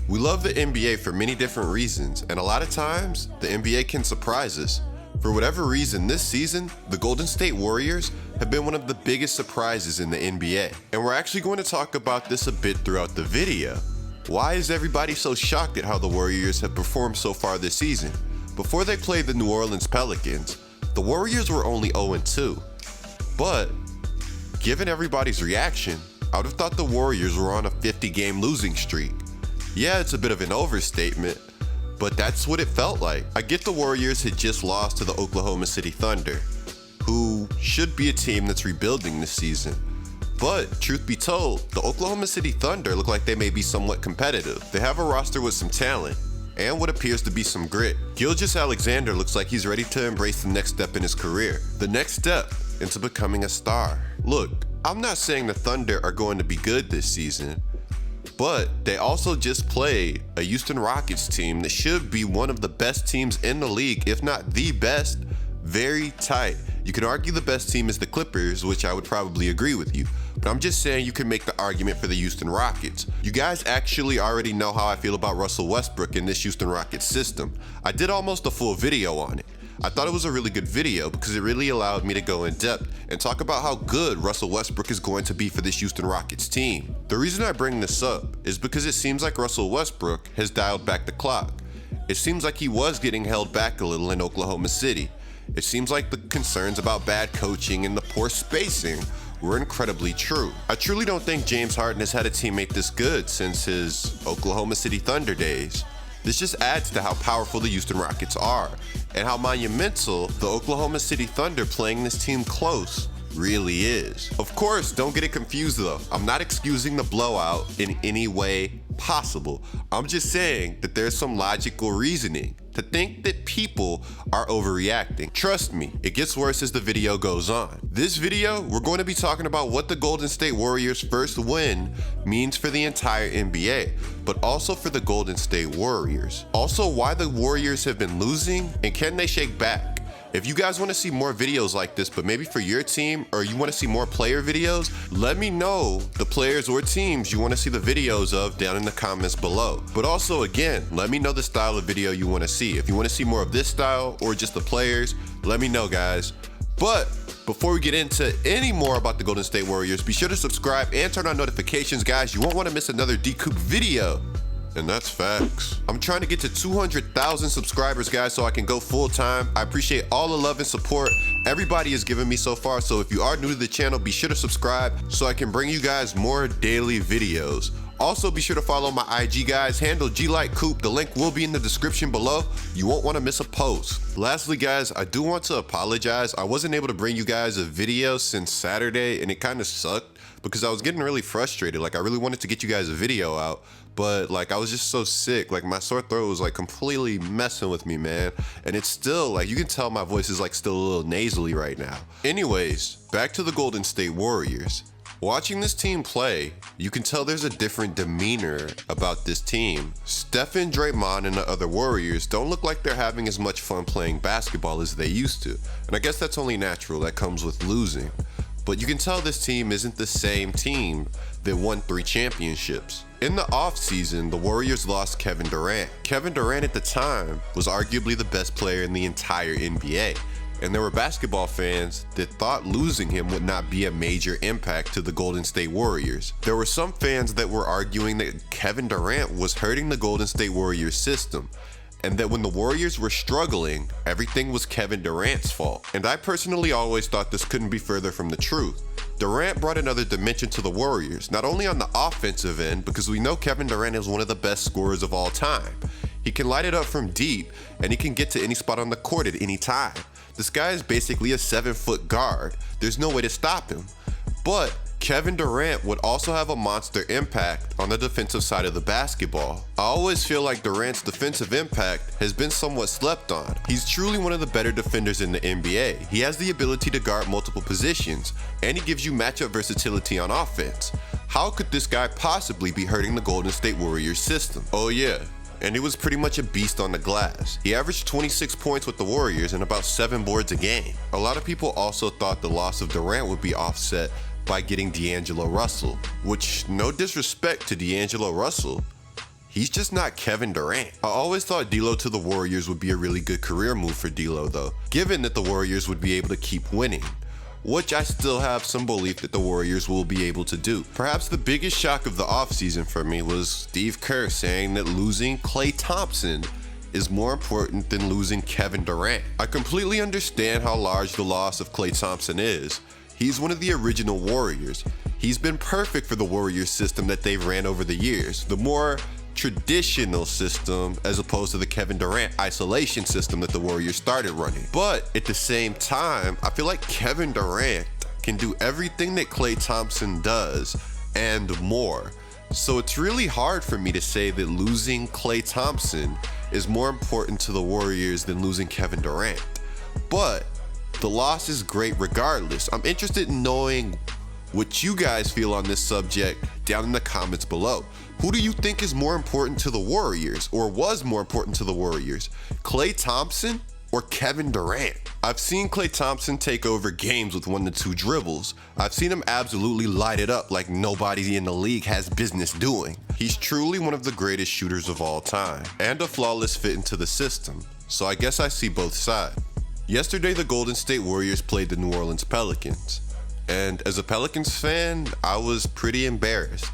We love the NBA for many different reasons, and a lot of times, the NBA can surprise us. For whatever reason, this season, the Golden State Warriors have been one of the biggest surprises in the NBA. And we're actually going to talk about this a bit throughout the video. Why is everybody so shocked at how the Warriors have performed so far this season? Before they played the New Orleans Pelicans, the Warriors were only 0-2. But, given everybody's reaction, I would have thought the Warriors were on a 50-game losing streak. Yeah, it's a bit of an overstatement, but that's what it felt like. I get the Warriors had just lost to the Oklahoma City Thunder, who should be a team that's rebuilding this season. But, truth be told, the Oklahoma City Thunder look like they may be somewhat competitive. They have a roster with some talent, and what appears to be some grit. Gilgeous-Alexander looks like he's ready to embrace the next step in his career. The next step into becoming a star. Look, I'm not saying the Thunder are going to be good this season, but they also just played a Houston Rockets team that should be one of the best teams in the league, if not the best, very tight. You can argue the best team is the Clippers, which I would probably agree with you, but I'm just saying you can make the argument for the Houston Rockets. You guys actually already know how I feel about Russell Westbrook in this Houston Rockets system. I did almost a full video on it. I thought it was a really good video because it really allowed me to go in depth and talk about how good Russell Westbrook is going to be for this Houston Rockets team. The reason I bring this up is because it seems like Russell Westbrook has dialed back the clock. It seems like he was getting held back a little in Oklahoma City. It seems like the concerns about bad coaching and the poor spacing were incredibly true. I truly don't think James Harden has had a teammate this good since his Oklahoma City Thunder days. This just adds to how powerful the Houston Rockets are and how monumental the Oklahoma City Thunder playing this team close really is. Of course, don't get it confused though. I'm not excusing the blowout in any way possible. I'm just saying that there's some logical reasoning to think that people are overreacting. Trust me, it gets worse as the video goes on. This video, we're going to be talking about what the Golden State Warriors' first win means for the entire NBA, but also for the Golden State Warriors. Also, why the Warriors have been losing, and can they shake back? If you guys want to see more videos like this, but maybe for your team, or you want to see more player videos, let me know the players or teams you want to see the videos of down in the comments below. But also, again, let me know the style of video you want to see. If you want to see more of this style or just the players, let me know, guys. But before we get into any more about the Golden State Warriors, be sure to subscribe and turn on notifications, guys. You won't want to miss another GETLIKECOOP video. And that's facts. I'm trying to get to 200,000 subscribers, guys, so I can go full time. I appreciate all the love and support everybody has given me so far. So if you are new to the channel, be sure to subscribe so I can bring you guys more daily videos. Also, be sure to follow my IG, guys, handle GETLIKECOOP. The link will be in the description below. You won't want to miss a post. Lastly, guys, I do want to apologize. I wasn't able to bring you guys a video since Saturday, and it kind of sucked because I was getting really frustrated. Like, I really wanted to get you guys a video out, but like I was just so sick. Like, my sore throat was like completely messing with me, man. And it's still like, you can tell my voice is like still a little nasally right now. Anyways, back to the Golden State Warriors. Watching this team play, you can tell there's a different demeanor about this team. Steph and Draymond and the other Warriors don't look like they're having as much fun playing basketball as they used to. And I guess that's only natural, that comes with losing. But you can tell this team isn't the same team that won 3 championships. In the offseason, the Warriors lost Kevin Durant. Kevin Durant at the time was arguably the best player in the entire NBA. And there were basketball fans that thought losing him would not be a major impact to the Golden State Warriors. There were some fans that were arguing that Kevin Durant was hurting the Golden State Warriors system, and that when the Warriors were struggling, everything was Kevin Durant's fault. And I personally always thought this couldn't be further from the truth. Durant brought another dimension to the Warriors, not only on the offensive end, because we know Kevin Durant is one of the best scorers of all time. He can light it up from deep, and he can get to any spot on the court at any time. This guy is basically a 7-foot guard. There's no way to stop him. But Kevin Durant would also have a monster impact on the defensive side of the basketball. I always feel like Durant's defensive impact has been somewhat slept on. He's truly one of the better defenders in the NBA. He has the ability to guard multiple positions, and he gives you matchup versatility on offense. How could this guy possibly be hurting the Golden State Warriors system? Oh yeah, and he was pretty much a beast on the glass. He averaged 26 points with the Warriors and about 7 boards a game. A lot of people also thought the loss of Durant would be offset by getting D'Angelo Russell, which, no disrespect to D'Angelo Russell, He's just not Kevin Durant. I always thought D'Lo to the Warriors would be a really good career move for D'Lo though, given that the Warriors would be able to keep winning, which I still have some belief that the Warriors will be able to do. Perhaps the biggest shock of the offseason for me was Steve Kerr saying that losing Klay Thompson is more important than losing Kevin Durant. I completely understand how large the loss of Klay Thompson is. He's one of the original Warriors. He's been perfect for the Warriors system that they've ran over the years, the more traditional system as opposed to the Kevin Durant isolation system that the Warriors started running. But at the same time, I feel like Kevin Durant can do everything that Klay Thompson does and more. So it's really hard for me to say that losing Klay Thompson is more important to the Warriors than losing Kevin Durant. But the loss is great regardless. I'm interested in knowing what you guys feel on this subject down in the comments below. Who do you think is more important to the Warriors, or was more important to the Warriors? Klay Thompson or Kevin Durant? I've seen Klay Thompson take over games with 1 to 2 dribbles. I've seen him absolutely light it up like nobody in the league has business doing. He's truly one of the greatest shooters of all time, and a flawless fit into the system. So I guess I see both sides. Yesterday, the Golden State Warriors played the New Orleans Pelicans. And as a Pelicans fan, I was pretty embarrassed.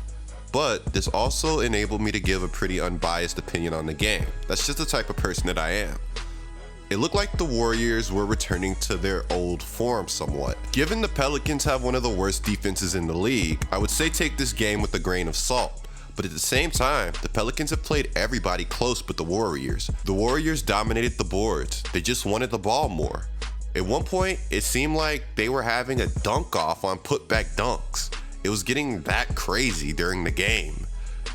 But this also enabled me to give a pretty unbiased opinion on the game. That's just the type of person that I am. It looked like the Warriors were returning to their old form somewhat. Given the Pelicans have one of the worst defenses in the league, I would say take this game with a grain of salt. But at the same time, the Pelicans have played everybody close but the Warriors. The Warriors dominated the boards. They just wanted the ball more. At one point, it seemed like they were having a dunk off on putback dunks. It was getting that crazy during the game.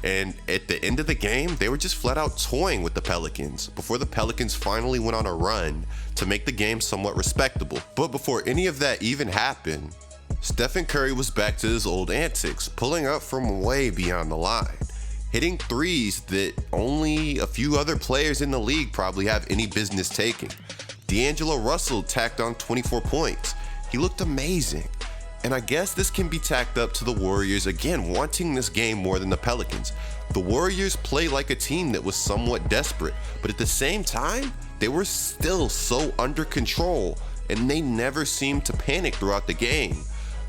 And at the end of the game, they were just flat out toying with the Pelicans before the Pelicans finally went on a run to make the game somewhat respectable. But before any of that even happened, Stephen Curry was back to his old antics, pulling up from way beyond the line, hitting threes that only a few other players in the league probably have any business taking. D'Angelo Russell tacked on 24 points. He looked amazing. And I guess this can be tacked up to the Warriors again wanting this game more than the Pelicans. The Warriors played like a team that was somewhat desperate, but at the same time, they were still so under control and they never seemed to panic throughout the game.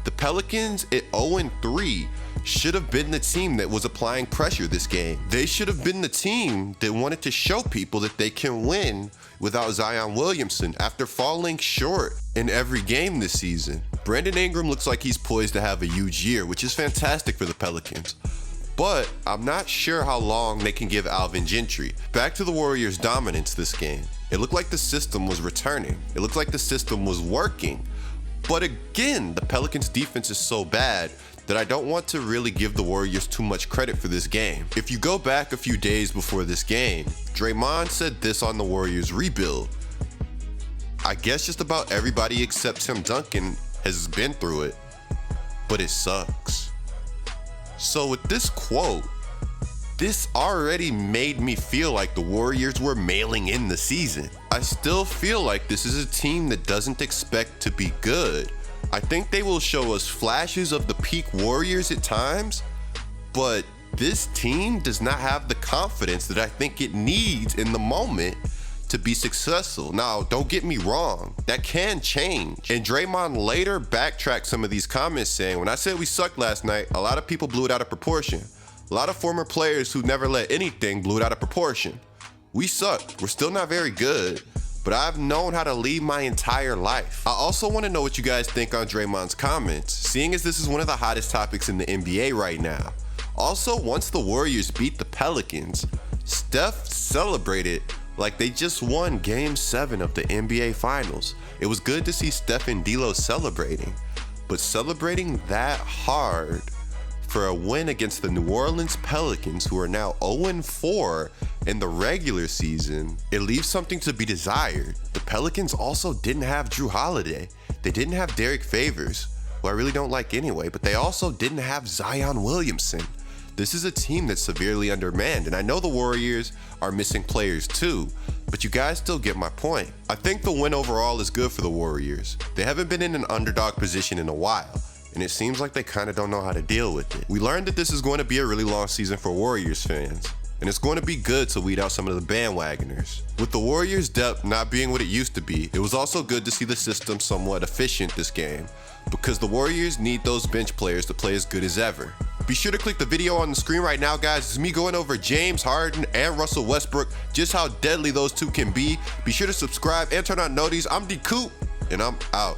The Pelicans at 0-3 should have been the team that was applying pressure this game. They should have been the team that wanted to show people that they can win without Zion Williamson after falling short in every game this season. Brandon Ingram looks like he's poised to have a huge year, which is fantastic for the Pelicans. But I'm not sure how long they can give Alvin Gentry. Back to the Warriors' dominance this game. It looked like the system was returning. It looked like the system was working. But again, the Pelicans' defense is so bad that I don't want to really give the Warriors too much credit for this game. If you go back a few days before this game, Draymond said this on the Warriors' rebuild. I guess just about everybody except Tim Duncan has been through it, but it sucks. So with this quote, this already made me feel like the Warriors were mailing in the season. I still feel like this is a team that doesn't expect to be good. I think they will show us flashes of the peak Warriors at times, but this team does not have the confidence that I think it needs in the moment to be successful. Now, don't get me wrong, that can change. And Draymond later backtracked some of these comments saying, when I said we sucked last night, a lot of people blew it out of proportion. A lot of former players who never let anything blew it out of proportion. We suck. We're still not very good, but I've known how to lead my entire life. I also want to know what you guys think on Draymond's comments, seeing as this is one of the hottest topics in the NBA right now. Also, once the Warriors beat the Pelicans, Steph celebrated like they just won Game 7 of the NBA Finals. It was good to see Steph and D'Lo celebrating, but celebrating that hard for a win against the New Orleans Pelicans, who are now 0-4 in the regular season, it leaves something to be desired. The Pelicans also didn't have Drew Holiday. They didn't have Derek Favors, who I really don't like anyway, but they also didn't have Zion Williamson. This is a team that's severely undermanned, and I know the Warriors are missing players too, but you guys still get my point. I think the win overall is good for the Warriors. They haven't been in an underdog position in a while, and it seems like they kind of don't know how to deal with it. We learned that this is going to be a really long season for Warriors fans. and it's going to be good to weed out some of the bandwagoners. With the Warriors' depth not being what it used to be, it was also good to see the system somewhat efficient this game, because the Warriors need those bench players to play as good as ever. Be sure to click the video on the screen right now, guys. It's me going over James Harden and Russell Westbrook, just how deadly those two can be. Be sure to subscribe and turn on notifications. I'm GETLIKECOOP, and I'm out.